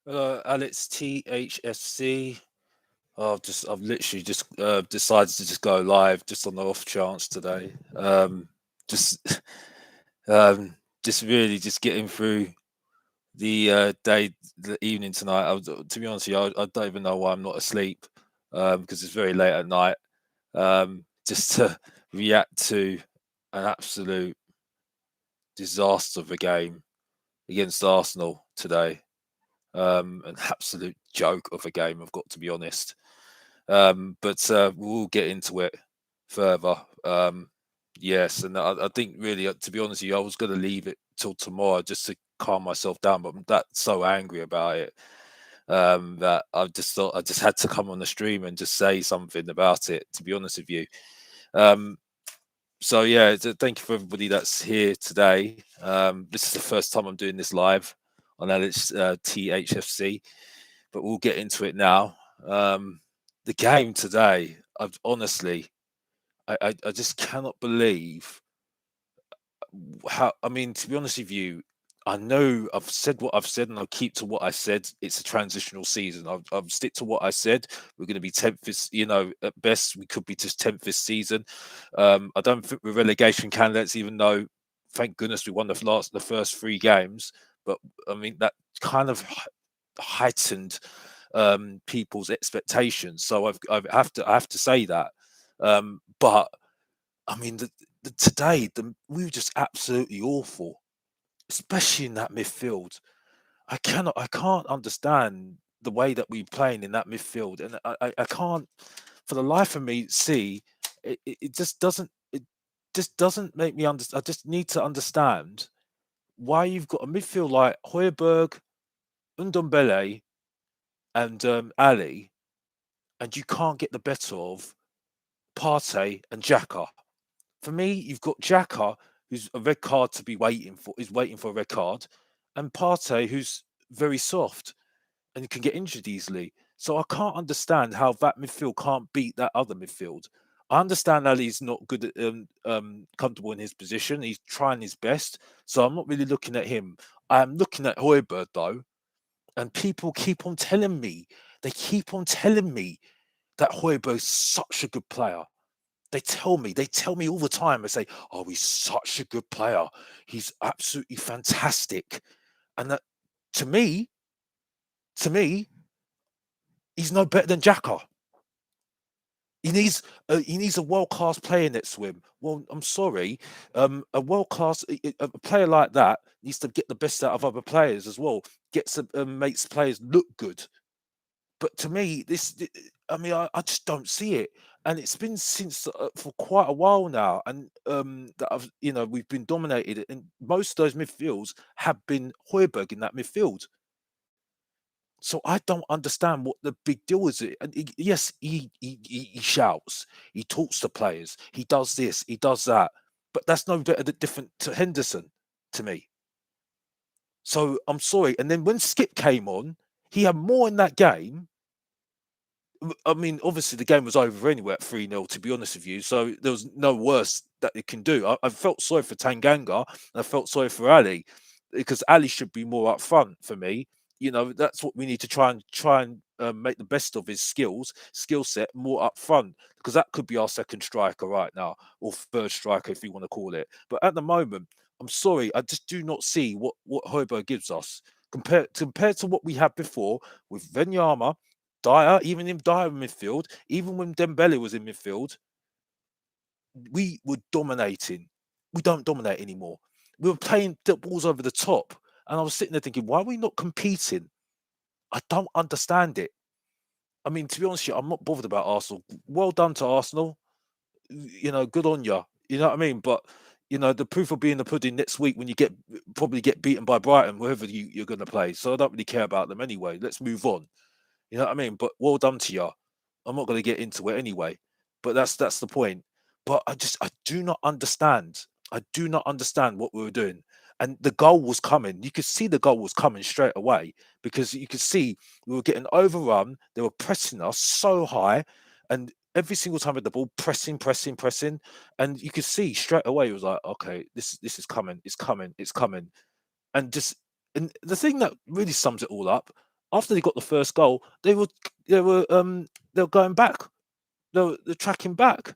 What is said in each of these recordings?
Alex THFC. I've literally just decided to just go live just on the off chance today. Just, um, just really just getting through the evening tonight. To be honest with you, I don't even know why I'm not asleep, because it's very late at night. Just to react to an absolute disaster of a game against Arsenal today. An absolute joke of a game, I've got to be honest. But we'll get into it further. Yes, and I think really, to be honest with you, I was going to leave it till tomorrow just to calm myself down, but I'm that so angry about it, that I just thought I just had to come on the stream and just say something about it. To be honest with you, um, so yeah, thank you for everybody that's here today. This is the first time I'm doing this live on Alex THFC, but we'll get into it now. Um, the game today, I've honestly, I just cannot believe how. I mean, to be honest with you, I know I've said what I've said, and I'll keep to what I said. It's a transitional season. I've stick to what I said. We're going to be 10th this, at best we could be just 10th this season. I don't think we're relegation candidates, even though, thank goodness, we won the first three games. But I mean that kind of heightened people's expectations. So I have to say that. But I mean, today we were just absolutely awful, especially in that midfield. I can't understand the way that we're playing in that midfield, and I can't, for the life of me, see it just doesn't make me understand. I just need to understand why you've got a midfield like Hoiberg, Ndombele, and Ali, and you can't get the better of Partey and Xhaka. For me, you've got Xhaka, who's a red card to be waiting for a red card, and Partey, who's very soft and can get injured easily. So I can't understand how that midfield can't beat that other midfield. I understand Ali's not good at comfortable in his position. He's trying his best, so I'm not really looking at him. I am looking at Hoiberg though, and people keep on telling me, they keep on telling me that Hoiberg's such a good player. They tell me all the time. They say, "Oh, he's such a good player. He's absolutely fantastic." And that, to me, to me, he's no better than Xhaka. He needs a world class player next to him. Well, I'm sorry, a world class a player like that needs to get the best out of other players as well. Gets makes players look good. But to me, I mean, I just don't see it, and it's been since for quite a while now, and that we've been dominated, and most of those midfields have been Hoiberg in that midfield. So I don't understand what the big deal is. And yes, he shouts, he talks to players, he does this, he does that, but that's no better than different to Henderson to me. So I'm sorry. And then when Skip came on, he had more in that game. I mean, obviously the game was over anyway at 3-0, to be honest with you. So there was no worse that it can do. I felt sorry for Tanganga and I felt sorry for Ali, because Ali should be more up front for me. That's what we need to try and make the best of his skill set more up front, because that could be our second striker right now, or third striker if you want to call it. But at the moment, I'm sorry, I just do not see what Hoiberg gives us compared to what we had before with Venyama, Dyer, even in Dyer in midfield, even when Dembele was in midfield, we were dominating. We don't dominate anymore. We were playing the balls over the top. And I was sitting there thinking, why are we not competing? I don't understand it. I mean, to be honest with you, I'm not bothered about Arsenal. Well done to Arsenal. Good on you. You know what I mean? But the proof will be in the pudding next week when you probably get beaten by Brighton, wherever you're going to play. So I don't really care about them anyway. Let's move on. You know what I mean? But well done to you. I'm not going to get into it anyway. But that's the point. But I do not understand. I do not understand what we were doing. And the goal was coming. You could see the goal was coming straight away, because you could see we were getting overrun. They were pressing us so high, and every single time with the ball, pressing, pressing, pressing, and you could see straight away it was like, okay, this is coming. It's coming. It's coming. And the thing that really sums it all up, After they got the first goal, they were they were going back. They're tracking back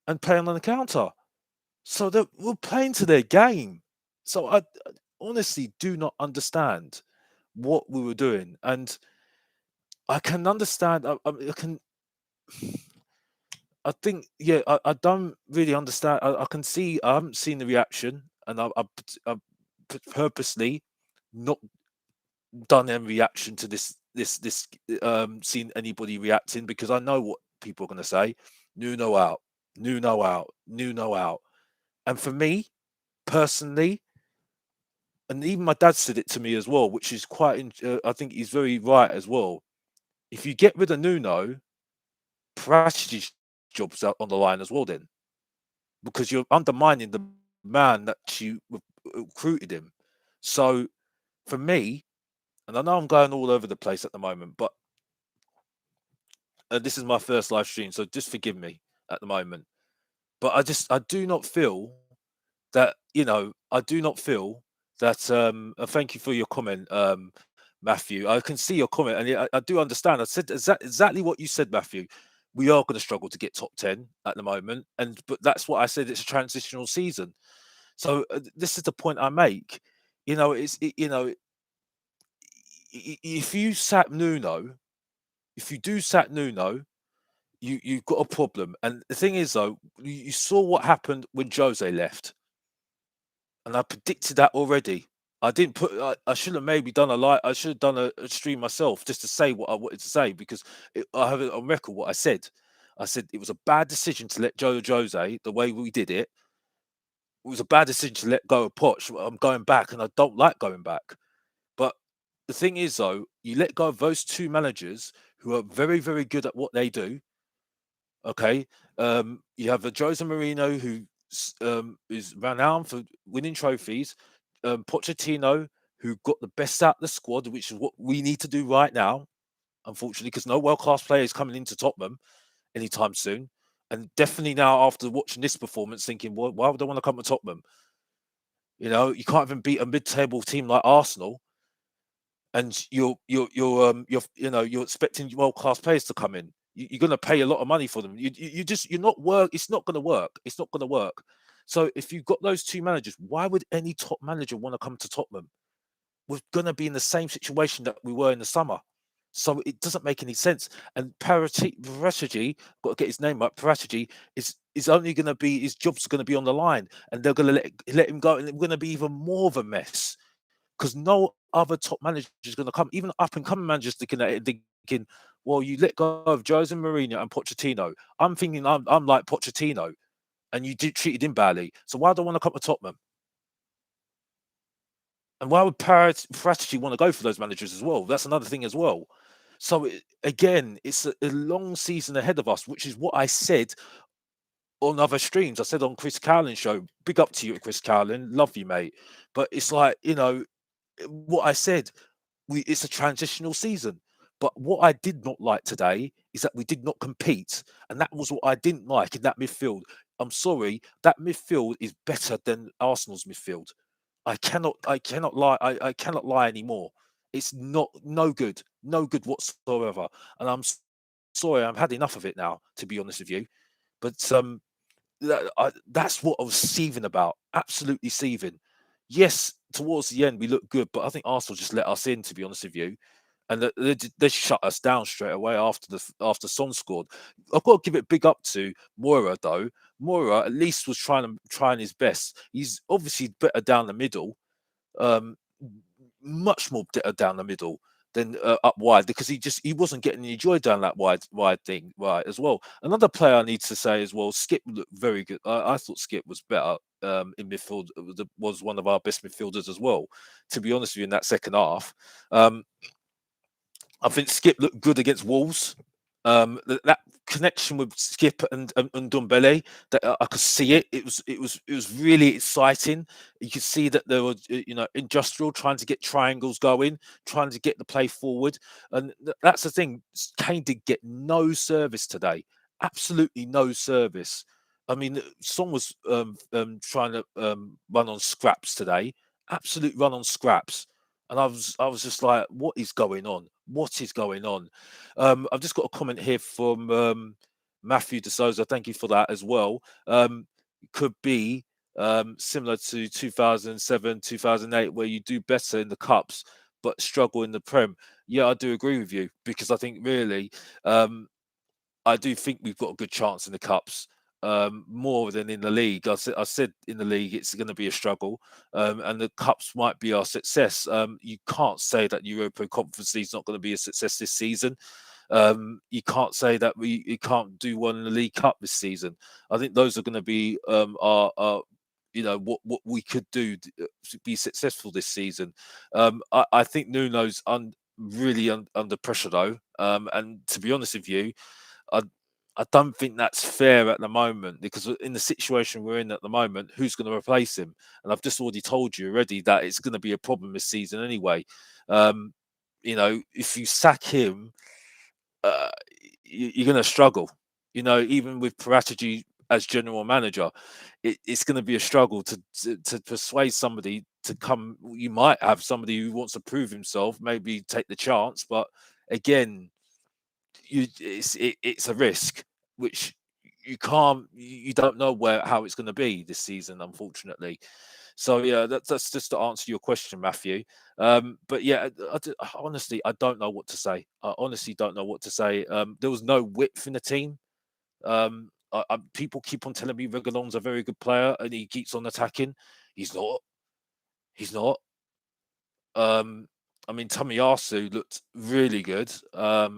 and playing on the counter. So they were playing to their game. So I honestly do not understand what we were doing, and I can understand. I can. I think, yeah, I don't really understand. I can see. I haven't seen the reaction, and I purposely not done any reaction to this seen anybody reacting, because I know what people are going to say. Nuno out, Nuno out, Nuno out. And for me personally, and even my dad said it to me as well, which is quite. I think he's very right as well. If you get rid of Nuno, Parati's job's out on the line as well. Then, because you're undermining the man that you recruited him. So for me, and I know I'm going all over the place at the moment, but this is my first live stream, so just forgive me at the moment. But I do not feel that, I do not feel that. Thank you for your comment, Matthew. I can see your comment, and I do understand. I said exactly what you said, Matthew. We are going to struggle to get top 10 at the moment, but that's what I said. It's a transitional season. So this is the point I make. If you sack Nuno, if you do sack Nuno, you've got a problem. And the thing is, though, you saw what happened when Jose left, and I predicted that already. I didn't put. I should have maybe done a live. I should have done a stream myself just to say what I wanted to say, because I have it on record what I said. I said it was a bad decision to let Jose the way we did it. It was a bad decision to let go of Poch. I'm going back, and I don't like going back. But the thing is, though, you let go of those two managers who are very, very good at what they do. Okay, you have a Jose Mourinho who is renowned for winning trophies. Pochettino, who got the best out of the squad, which is what we need to do right now, unfortunately, because no world-class player is coming into Tottenham anytime soon. And definitely now, after watching this performance, thinking, well, why would I want to come to Tottenham? You can't even beat a mid-table team like Arsenal, and you're expecting world class players to come in. You're going to pay a lot of money for them. You're not work. It's not going to work. It's not going to work. So if you've got those two managers, why would any top manager want to come to Tottenham? We're going to be in the same situation that we were in the summer. So it doesn't make any sense. And Paratici, got to get his name right. Paratici is only going to be, his job's going to be on the line, and they're going to let him go, and we're going to be even more of a mess, because no other top manager is going to come. Even up and coming managers looking at it and thinking, well, you let go of Jose Mourinho and Pochettino. I'm thinking I'm like Pochettino, and you did treated him badly. So why do I want to come to Tottenham? And why would Paratici want to go for those managers as well? That's another thing as well. So again, it's a long season ahead of us, which is what I said on other streams. I said on Chris Cowling's show, big up to you, Chris Cowling, love you, mate. But it's like, what I said, it's a transitional season. But what I did not like today is that we did not compete, and that was what I didn't like in that midfield. I'm sorry, that midfield is better than Arsenal's midfield. I cannot lie. I cannot lie anymore. It's no good, no good whatsoever. And sorry, I've had enough of it now, to be honest with you. But that's what I was seething about. Absolutely seething. Yes, towards the end we looked good, but I think Arsenal just let us in, to be honest with you, and they shut us down straight away after Son scored. I've got to give it big up to Mura though. Mura at least was trying his best. He's obviously better down the middle, um, much more better down the middle than up wide, because he wasn't getting any joy down that wide thing right as well. Another player I need to say as well, Skip looked very good. I thought Skip was better in midfield. Was one of our best midfielders as well, to be honest with you, in that second half. I think Skip looked good against Wolves. That connection with Skip and Dumbele, that I could see it. It was really exciting. You could see that there was industrial trying to get triangles going, trying to get the play forward, and that's the thing. Kane did get no service today. Absolutely no service. I mean, Son was trying to run on scraps today. Absolute run on scraps. And I was just like, what is going on? What is going on? I've just got a comment here from Matthew De Souza. Thank you for that as well. Could be similar to 2007, 2008, where you do better in the cups but struggle in the Prem. Yeah, I do agree with you, because I think really, um, I do think we've got a good chance in the cups, more than in the league. I said in the league it's going to be a struggle, and the cups might be our success. You can't say that Europa Conference League is not going to be a success this season. You can't say that we can't do one in the League Cup this season. I think those are going to be our what we could do to be successful this season. I think Nuno's really under pressure though, and to be honest with you, I I don't think that's fair at the moment, because in the situation we're in at the moment, who's going to replace him? And I've just already told you already that it's going to be a problem this season anyway. Um, if you sack him, uh, you're going to struggle. Even with Parategy as general manager, it's going to be a struggle to persuade somebody to come. You might have somebody who wants to prove himself, maybe take the chance, but again, it's a risk which you don't know how it's going to be this season, unfortunately. So yeah, that's just to answer your question, Matthew. But yeah, honestly, I don't know what to say. I honestly don't know what to say. There was no width in the team. People keep on telling me Reguilon's a very good player and he keeps on attacking. He's not. He's not. Um, I mean, Tomiyasu looked really good. I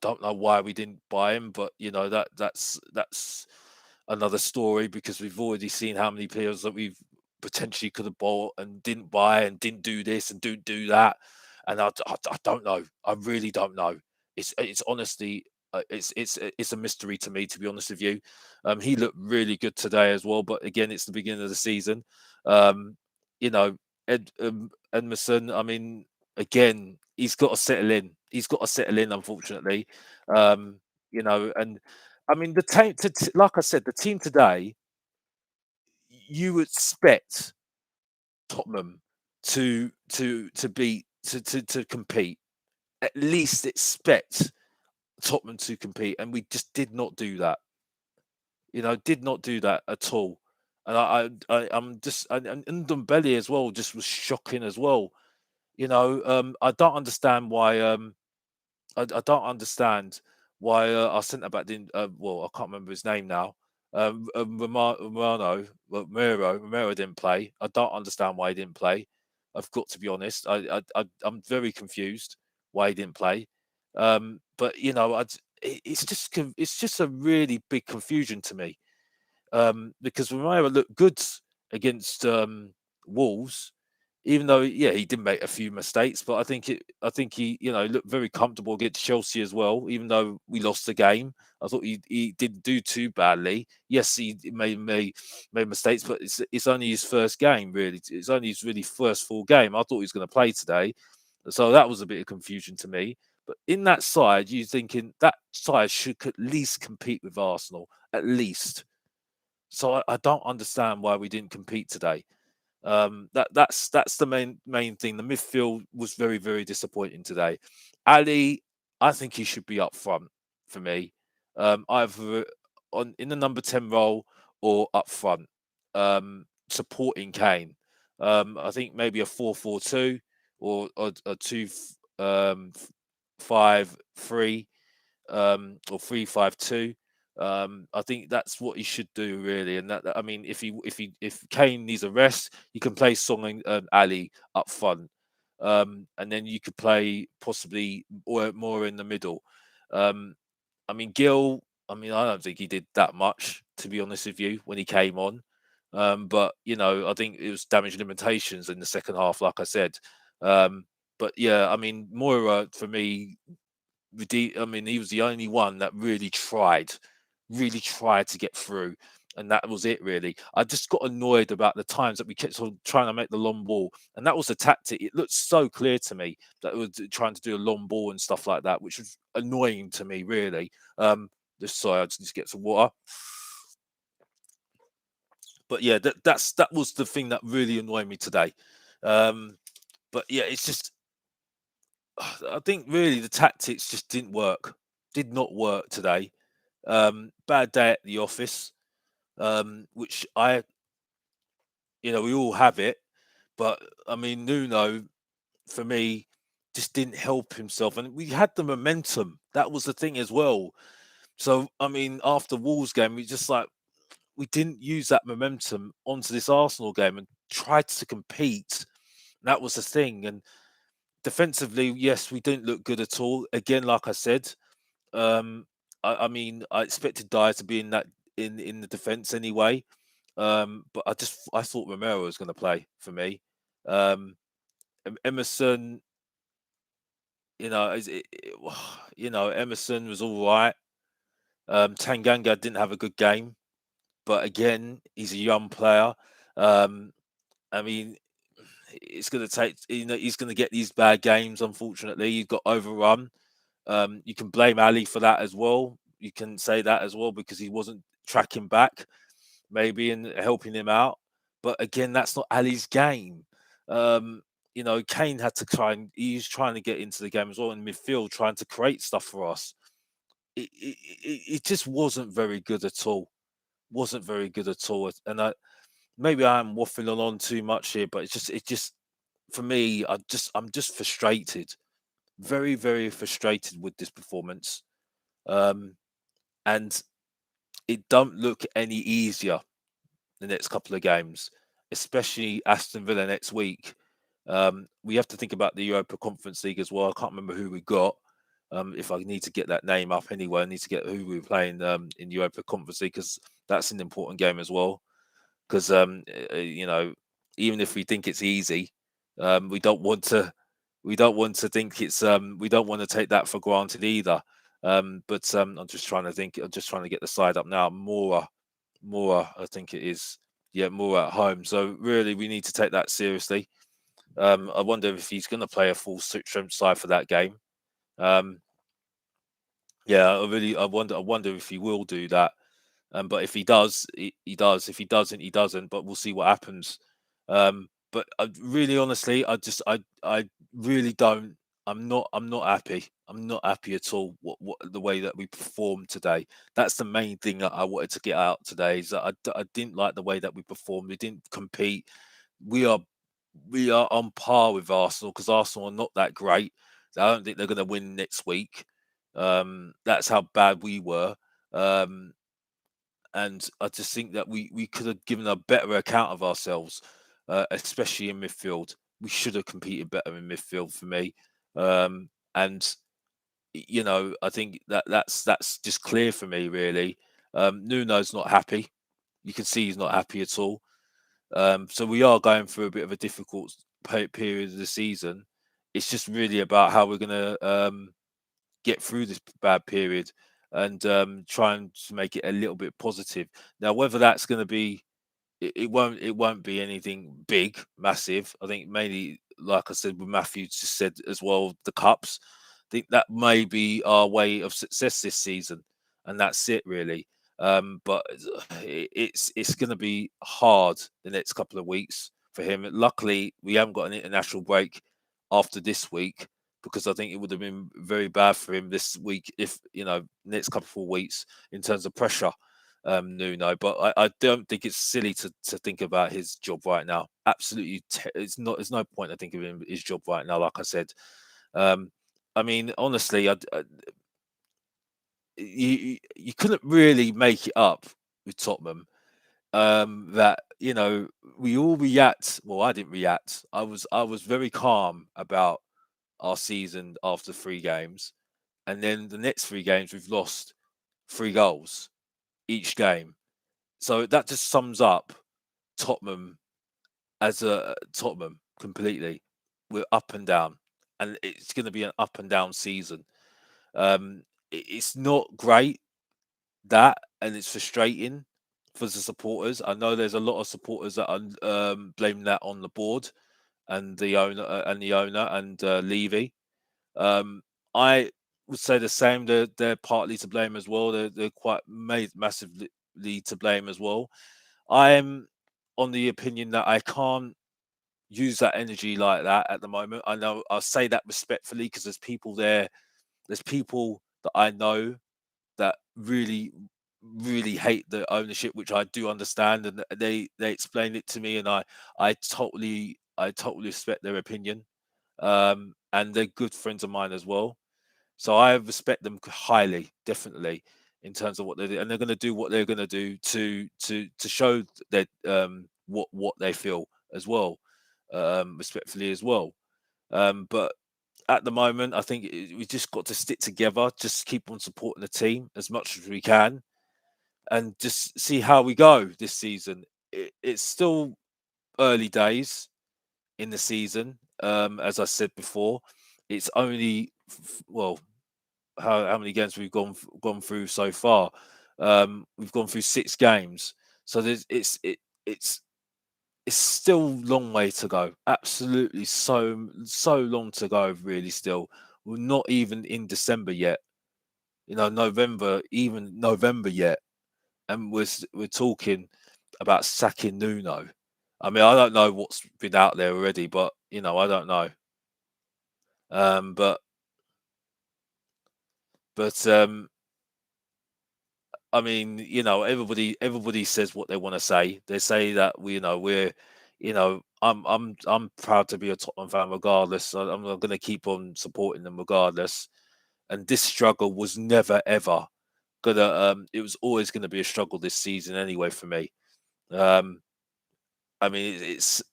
don't know why we didn't buy him, but that's another story, because we've already seen how many players that we've potentially could have bought and didn't buy and didn't do this and didn't do that. And I don't know. I really don't know. It's honestly it's a mystery to me, to be honest with you. He looked really good today as well, but again, it's the beginning of the season. Um, you know, Edmondson, I mean, again, he's got to settle in. He's got to settle in, unfortunately. And I mean, the team, like I said, the team today, you expect Tottenham to compete. At least expect Tottenham to compete, and we just did not do that. Did not do that at all. And I'm just and Ndombele as well just was shocking as well. I don't understand why. I don't understand why our centre back didn't. Well, I can't remember his name now. Romero didn't play. I don't understand why he didn't play. I've got to be honest. I'm very confused why he didn't play. But it's just a really big confusion to me, because Romero looked good against Wolves, even though yeah he did make a few mistakes, but I think he looked very comfortable against Chelsea as well. Even though we lost the game, I thought he didn't do too badly. Yes, he made mistakes, but it's only his first game really. It's only his really first full game. I thought he was going to play today, so that was a bit of confusion to me. But in that side, you're thinking that side should at least compete with Arsenal, at least. So I don't understand why we didn't compete today. That's the main thing. The midfield was very very disappointing today. Ali, I think he should be up front for me, either on in the number 10 role or up front, supporting Kane. I think maybe a 4-4-2 or a 2-5-3, or 3-5-2. I think that's what he should do really, and I mean, if Kane needs a rest, you can play Song and Ali up front, and then you could play possibly more in the middle. Um, I mean, Gill. I mean, I don't think he did that much, to be honest with you, when he came on. But I think it was damage limitations in the second half, like I said. Um, but yeah, I mean, Moira for me, I mean, he was the only one that really tried to get through, and that was it. Really, I just got annoyed about the times that we kept on trying to make the long ball, and that was the tactic. It looked so clear to me that it was trying to do a long ball and stuff like that, which was annoying to me, really. Just sorry, I just need to get some water. But yeah, that was the thing that really annoyed me today. Um, but yeah, it's just I think really the tactics just didn't work. Did not work today. Bad day at the office, which we all have it. But I mean, Nuno for me just didn't help himself, and we had the momentum. That was the thing as well. So I mean, after Wolves game, we didn't use that momentum onto this Arsenal game and tried to compete. That was the thing. And defensively, yes, we didn't look good at all. Again, like I said, um, I mean, I expected Dyer to be in that in the defense anyway. But I thought Romero was going to play for me. Um, Emerson, Emerson was all right. Tanganga didn't have a good game, but again, he's a young player. Um, I mean, it's going to take, he's going to get these bad games. Unfortunately, he got overrun. You can blame Ali for that as well. You can say that as well because he wasn't tracking back, maybe, and helping him out. But again, that's not Ali's game. Um, Kane had to he's trying to get into the game as well in midfield, trying to create stuff for us. It just wasn't very good at all. Wasn't very good at all. And maybe I'm waffling on too much here, but it just for me, I'm just frustrated, very very frustrated with this performance. Um, and it don't look any easier the next couple of games, especially Aston Villa next week. We have to think about the Europa Conference League as well. I can't remember who we got. If I need to get that name up anyway, I need to get who we're playing in Europa Conference League because that's an important game as well. Because even if we think it's easy, we don't want to. We don't want to think it's. We don't want to take that for granted either. But I'm just trying to think. I'm just trying to get the side up now. Mura, I think it is. Yeah, Mura at home. So really, we need to take that seriously. I wonder if he's going to play a full strength side for that game. Um, yeah, I wonder. I wonder if he will do that. But if he does, he does. If he doesn't, he doesn't. But we'll see what happens. But really, honestly, I really don't. I'm not happy. I'm not happy at all. What the way that we performed today. That's the main thing that I wanted to get out today. Is that I didn't like the way that we performed. We didn't compete. We are we are on par with Arsenal because Arsenal are not that great. I don't think they're going to win next week. That's how bad we were. Um, and I just think that we could have given a better account of ourselves, especially in midfield. We should have competed better in midfield for me. And I think that's just clear for me really. Nuno's not happy. You can see he's not happy at all. So we are going through a bit of a difficult period of the season. It's just really about how we're going to get through this bad period and trying to make it a little bit positive. Now, whether that's going to be, it won't be anything big, massive. I think mainly, like I said, with Matthew just said as well, the cups. I think that may be our way of success this season, and that's it really. But it's going to be hard the next couple of weeks for him. Luckily, we haven't got an international break after this week because I think it would have been very bad for him this week if next couple of weeks in terms of pressure. Nuno, but I don't think it's silly to think about his job right now. Absolutely, it's not. There's no point I think of his job right now. Like I said, um, I mean, honestly, you couldn't really make it up with Tottenham. That we all react. Well, I didn't react. I was very calm about our season after 3 games, and then the next 3 games we've lost 3 goals each game. So that just sums up Tottenham as a Tottenham completely. We're up and down, and it's going to be an up and down season. It's not great that, and it's frustrating for the supporters. I know there's a lot of supporters that are blaming that on the board and the owner and Levy. Um, I would say the same. They're partly to blame as well. They're quite massively to blame as well. I am on the opinion that I can't use that energy like that at the moment. I know I'll say that respectfully because there's people there. There's people that I know that really hate the ownership, which I do understand, and they explain it to me, and I totally respect their opinion. And they're good friends of mine as well. So I respect them highly, definitely, in terms of what they do, and they're going to do what they're going to do to show that what they feel as well, respectfully as well. But at the moment, I think we just got to stick together, just keep on supporting the team as much as we can, and just see how we go this season. It's still early days in the season. As I said before, it's only well, how many games we've gone through so far. We've gone through 6 games, so it's it's still a long way to go. Absolutely, so long to go. Really, still, we're not even in December yet. November, even November yet, and we're talking about sacking Nuno. I mean, I don't know what's been out there already, but I don't know. Um, but but I mean, everybody says what they want to say. They say that I'm proud to be a Tottenham fan regardless. So I'm going to keep on supporting them regardless. And this struggle was never ever gonna. It was always going to be a struggle this season anyway for me. Um, I mean, it's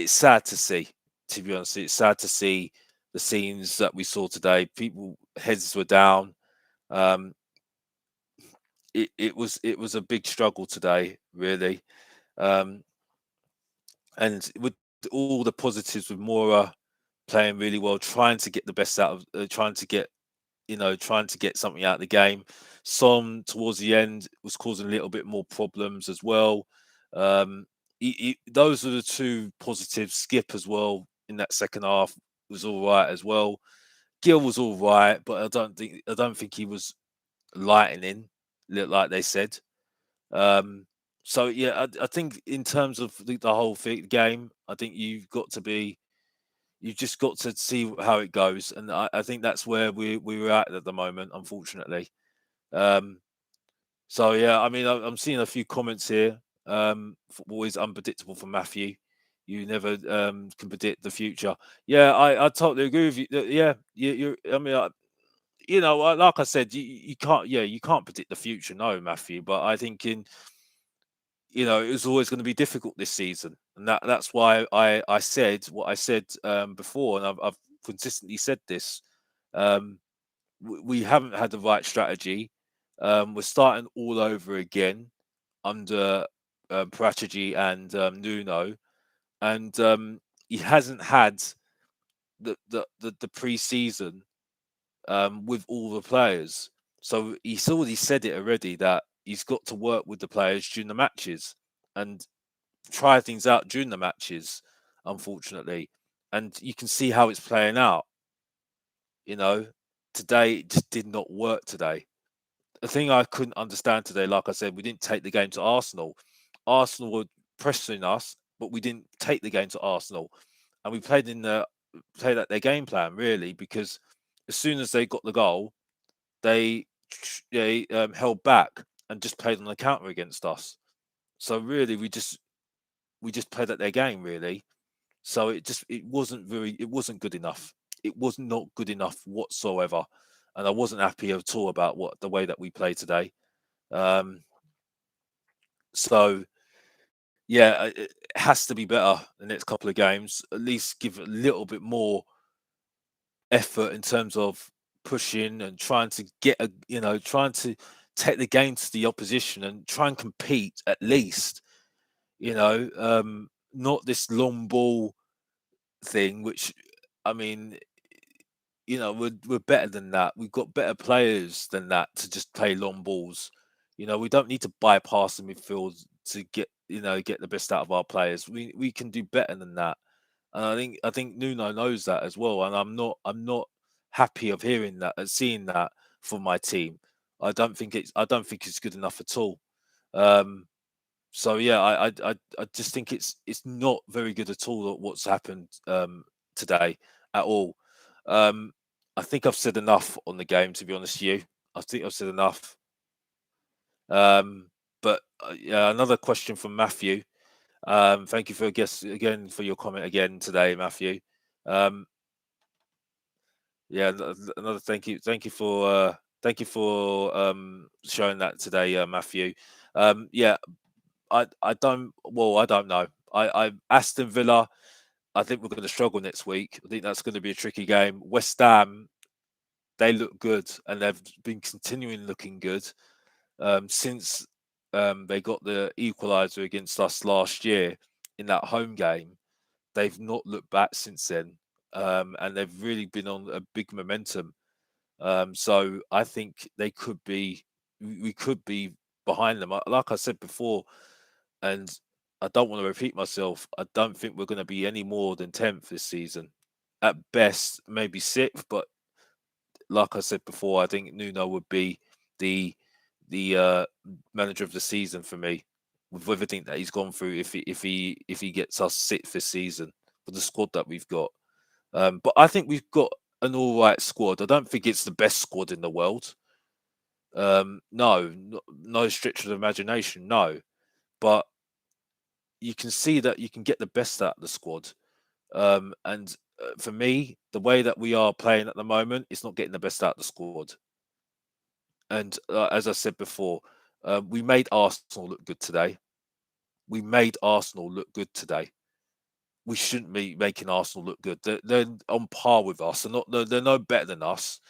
sad to see. To be honest, it's sad to see the scenes that we saw today. People heads were down. Um, it was a big struggle today, really. Um, and with all the positives with Mura playing really well, trying to get the best out of, trying to get something out of the game. Son towards the end was causing a little bit more problems as well. Um, those are the two positives. Skip as well in that second half was all right as well. Gill was all right, but I don't think he was lightning, like they said. Um, so yeah, I think in terms of the whole game, I think you've just got to see how it goes, and I think that's where we're at the moment, unfortunately. Um, so yeah, I mean, I'm seeing a few comments here. Football is unpredictable for Matthew. You never can predict the future. Yeah, I totally agree with you. Yeah, you. I mean, like I said, you can't. Yeah, you can't predict the future, no, Matthew. But I think it was always going to be difficult this season, and that's why I said what I said before, and I've consistently said this. Um, we haven't had the right strategy. We're starting all over again under Parachechi and Nuno, and he hasn't had the pre-season with all the players. So he's already said it already that he's got to work with the players during the matches and try things out during the matches, unfortunately. And you can see how it's playing out. You know, today it just did not work today. The thing I couldn't understand today, like I said, we didn't take the game to Arsenal. Arsenal were pressing us, but we didn't take the game to Arsenal. And we played at their game plan really, because as soon as they got the goal, they held back and just played on the counter against us. So really, we just played at their game really. So it wasn't good enough. It was not good enough whatsoever, and I wasn't happy at all about what the way that we played today. Um, so yeah, it has to be better the next couple of games. At least give a little bit more effort in terms of pushing and trying to trying to take the game to the opposition and try and compete at least. Not this long ball thing, which I mean, we're better than that. We've got better players than that to just play long balls. We don't need to bypass the midfield to get the best out of our players. We can do better than that. And I think Nuno knows that as well. And I'm not happy of hearing that and seeing that from my team. I don't think it's good enough at all. Um, So yeah, I just think it's not very good at all at what's happened today at all. Um, I think I've said enough on the game, to be honest with you. I think I've said enough. Um, but yeah, another question from Matthew. Thank you for guess again for your comment again today, Matthew. Um, yeah, another thank you for showing that today, Matthew. Yeah, I don't know. I Aston Villa. I think we're going to struggle next week. I think that's going to be a tricky game. West Ham, they look good, and they've been continuing looking good since they got the equaliser against us last year in that home game. They've not looked back since then, and they've really been on a big momentum. So I think they could be, we could be behind them. Like I said before, and I don't want to repeat myself. I don't think we're going to be any more than 10th this season. At best, maybe sixth. But like I said before, I think Nuno would be the the manager of the season for me, with everything that he's gone through. If he gets us sixth this season with the squad that we've got, but I think we've got an all right squad. I don't think it's the best squad in the world. No, no stretch of the imagination, no. But you can see that you can get the best out of the squad. And for me, the way that we are playing at the moment, it's not getting the best out of the squad. And as I said before, we made Arsenal look good today. We made Arsenal look good today. We shouldn't be making Arsenal look good. They're on par with us. They're no better than us.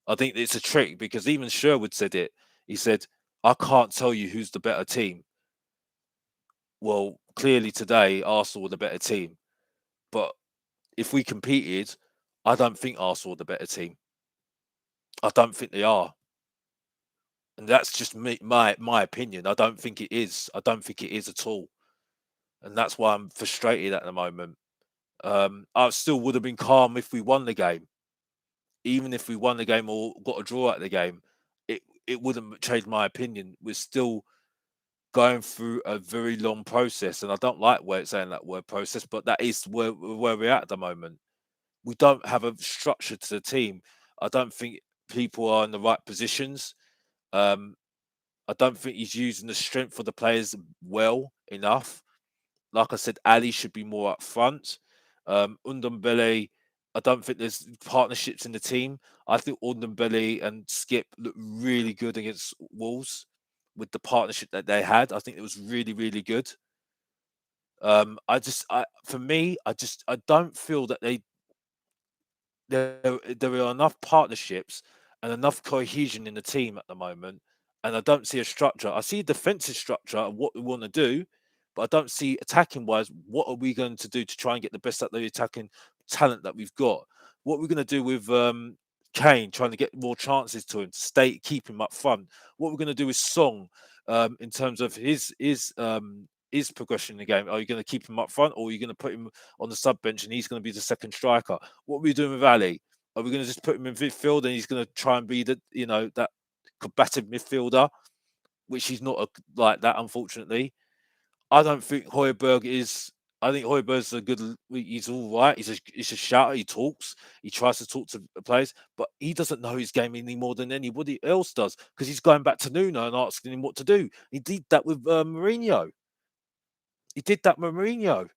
I think it's a trick because even Sherwood said it. He said, "I can't tell you who's the better team." Well, clearly today Arsenal were the better team, but if we competed, I don't think Arsenal are the better team. I don't think they are, and that's just my opinion. I don't think it is. I don't think it is at all, and that's why I'm frustrated at the moment. I still would have been calm if we won the game, even if we won the game or got a draw at the game. It wouldn't change my opinion. We're still going through a very long process, and I don't like where it's saying that word process, but that is where we're at the moment. We don't have a structure to the team. I don't think people are in the right positions. Um, I don't think he's using the strength of the players well enough. Like I said, Ali should be more up front. Undombele, I don't think there's partnerships in the team. I think Undombele and Skip look really good against Wolves with the partnership that they had. I think it was really, really good. For me, I don't feel that there are enough partnerships and enough cohesion in the team at the moment, and I don't see a structure. I see a defensive structure and what we want to do, but I don't see attacking wise what are we going to do to try and get the best out of the attacking talent that we've got. What we're going to do with Kane, trying to get more chances to him to keep him up front. What we're going to do with Song, in terms of his progression in the game. Are you going to keep him up front, or are you going to put him on the sub bench and he's going to be the second striker? What are we doing with Ali? Are we going to just put him in midfield and he's going to try and be that combative midfielder, which he's not like that, unfortunately. I don't think Højbjerg is. I think Højbjerg's a good. He's all right. He's a shouter. He talks. He tries to talk to players, but he doesn't know his game any more than anybody else does because he's going back to Nuno and asking him what to do. He did that with Mourinho. He did that with Mourinho.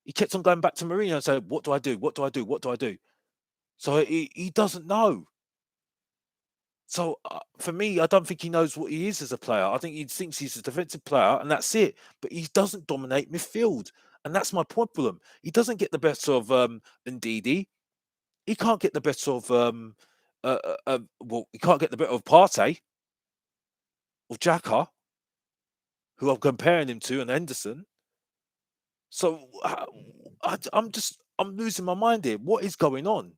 He kept on going back to Mourinho and saying, "What do I do? What do I do? What do I do?" So he doesn't know. So for me, I don't think he knows what he is as a player. I think he thinks he's a defensive player, and that's it. But he doesn't dominate midfield, and that's my problem. He doesn't get the best of Ndidi. He can't get the best of well, he can't get the better of Partey or Xhaka, who I'm comparing him to, and Henderson. So I'm losing my mind here. What is going on?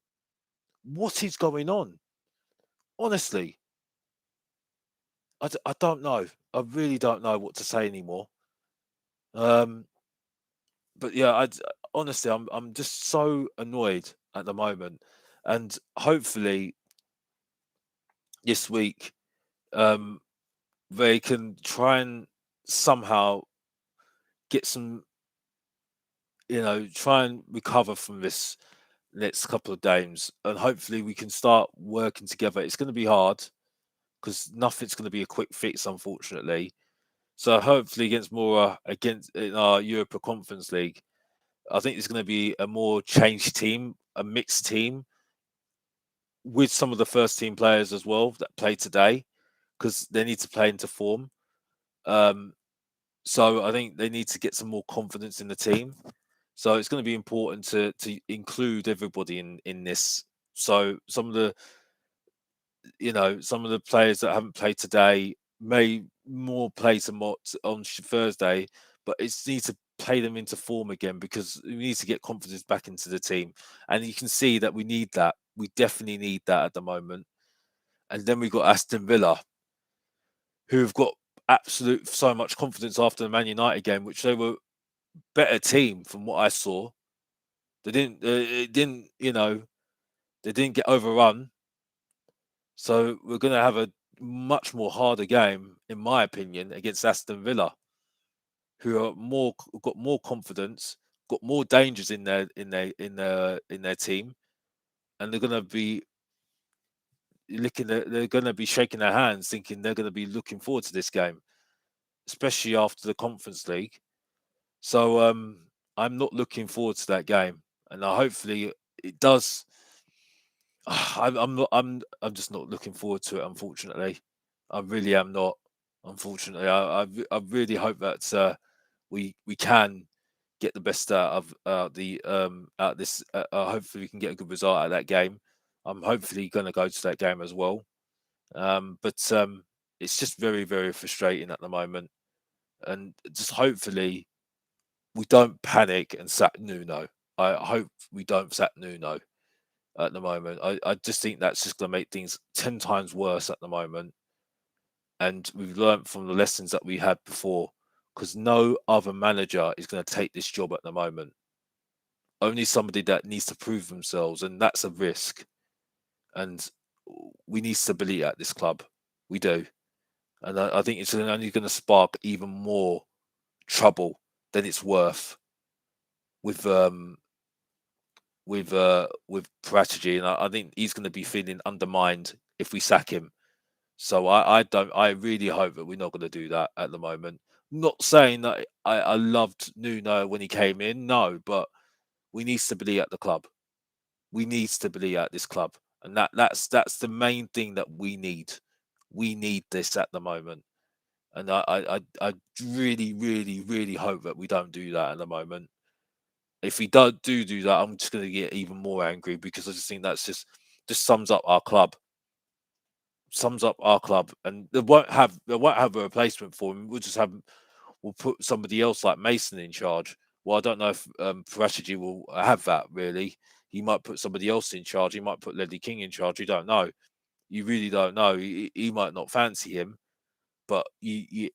What is going on? Honestly, I don't know. I really don't know what to say anymore. Um, but yeah, honestly, I'm just so annoyed at the moment, and hopefully this week, um, they can try and somehow get some, try and recover from this next couple of games, and hopefully we can start working together. It's going to be hard because nothing's going to be a quick fix, unfortunately. So hopefully against Mura, against in our Europa Conference League, I think it's going to be a more changed team, a mixed team with some of the first team players as well that play today, because they need to play into form. Um, so I think they need to get some more confidence in the team. So it's going to be important to include everybody in this. So some of the players that haven't played today may more play on Thursday, but it's need to play them into form again because we need to get confidence back into the team. And you can see that we need that. We definitely need that at the moment. And then we've got Aston Villa, who have got absolute so much confidence after the Man United game, which they were better team from what I saw. They didn't get overrun. So we're going to have a much more harder game, in my opinion, against Aston Villa, who are got more confidence, got more dangers in their team, and they're going to be shaking their hands, thinking they're going to be looking forward to this game, especially after the Conference League. So I'm not looking forward to that game, and hopefully it does. I'm not. I'm just not looking forward to it. Unfortunately, I really am not. Unfortunately, I really hope that we can get the best out of out this. Hopefully, we can get a good result out of that game. I'm hopefully going to go to that game as well. But it's just very very frustrating at the moment, and just hopefully we don't panic and sack Nuno. I hope we don't sack Nuno at the moment. I just think that's just going to make things 10 times worse at the moment. And we've learned from the lessons that we had before, because no other manager is going to take this job at the moment. Only somebody that needs to prove themselves, and that's a risk. And we need stability at this club. We do. And I think it's only going to spark even more trouble than it's worth with with strategy, and I think he's going to be feeling undermined if we sack him. So I really hope that we're not going to do that at the moment. Not saying that I loved Nuno when he came in, no, but we need stability at the club. We need stability at this club, and that's the main thing that we need. We need this at the moment, and I really really really hope that we don't do that at the moment. If we do that, I'm just going to get even more angry because I just think that's just sums up our club. Sums up our club, and they won't have a replacement for him. We'll put somebody else like Mason in charge. Well, I don't know if Parashi will have that really. He might put somebody else in charge. He might put Ledley King in charge. You don't know. You really don't know. He might not fancy him, but you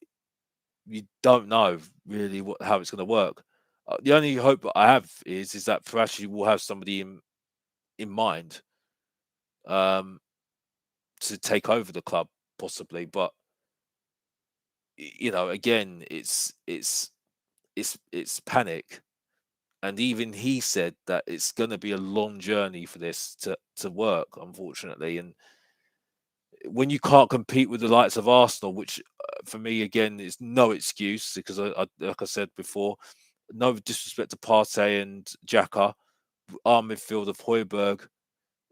don't know really how it's going to work. The only hope that I have is that Parashi will have somebody in mind um, to take over the club possibly, but again, it's panic, and even he said that it's going to be a long journey for this to work, unfortunately. And when you can't compete with the likes of Arsenal, which for me again is no excuse because like I said before, no disrespect to Partey and Xhaka, our midfield of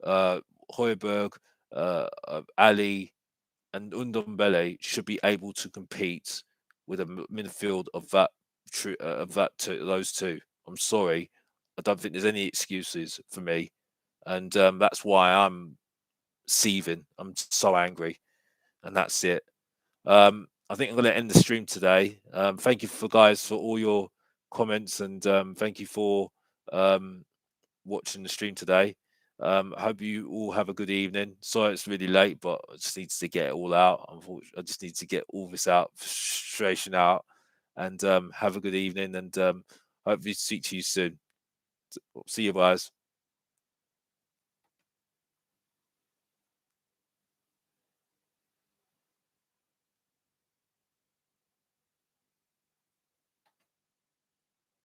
uh, Hoiberg, Ali, and Undombele should be able to compete with a midfield of those two. I'm sorry, I don't think there's any excuses for me, and that's why I'm seething. I'm so angry, and that's it. I think I'm going to end the stream today. Thank you for all your comments, and thank you for um, watching the stream today. I hope you all have a good evening. Sorry it's really late, but I just need to get it all out. Unfortunately, I just need to get all this out, frustration out, and have a good evening. And hopefully speak to you soon. See you guys.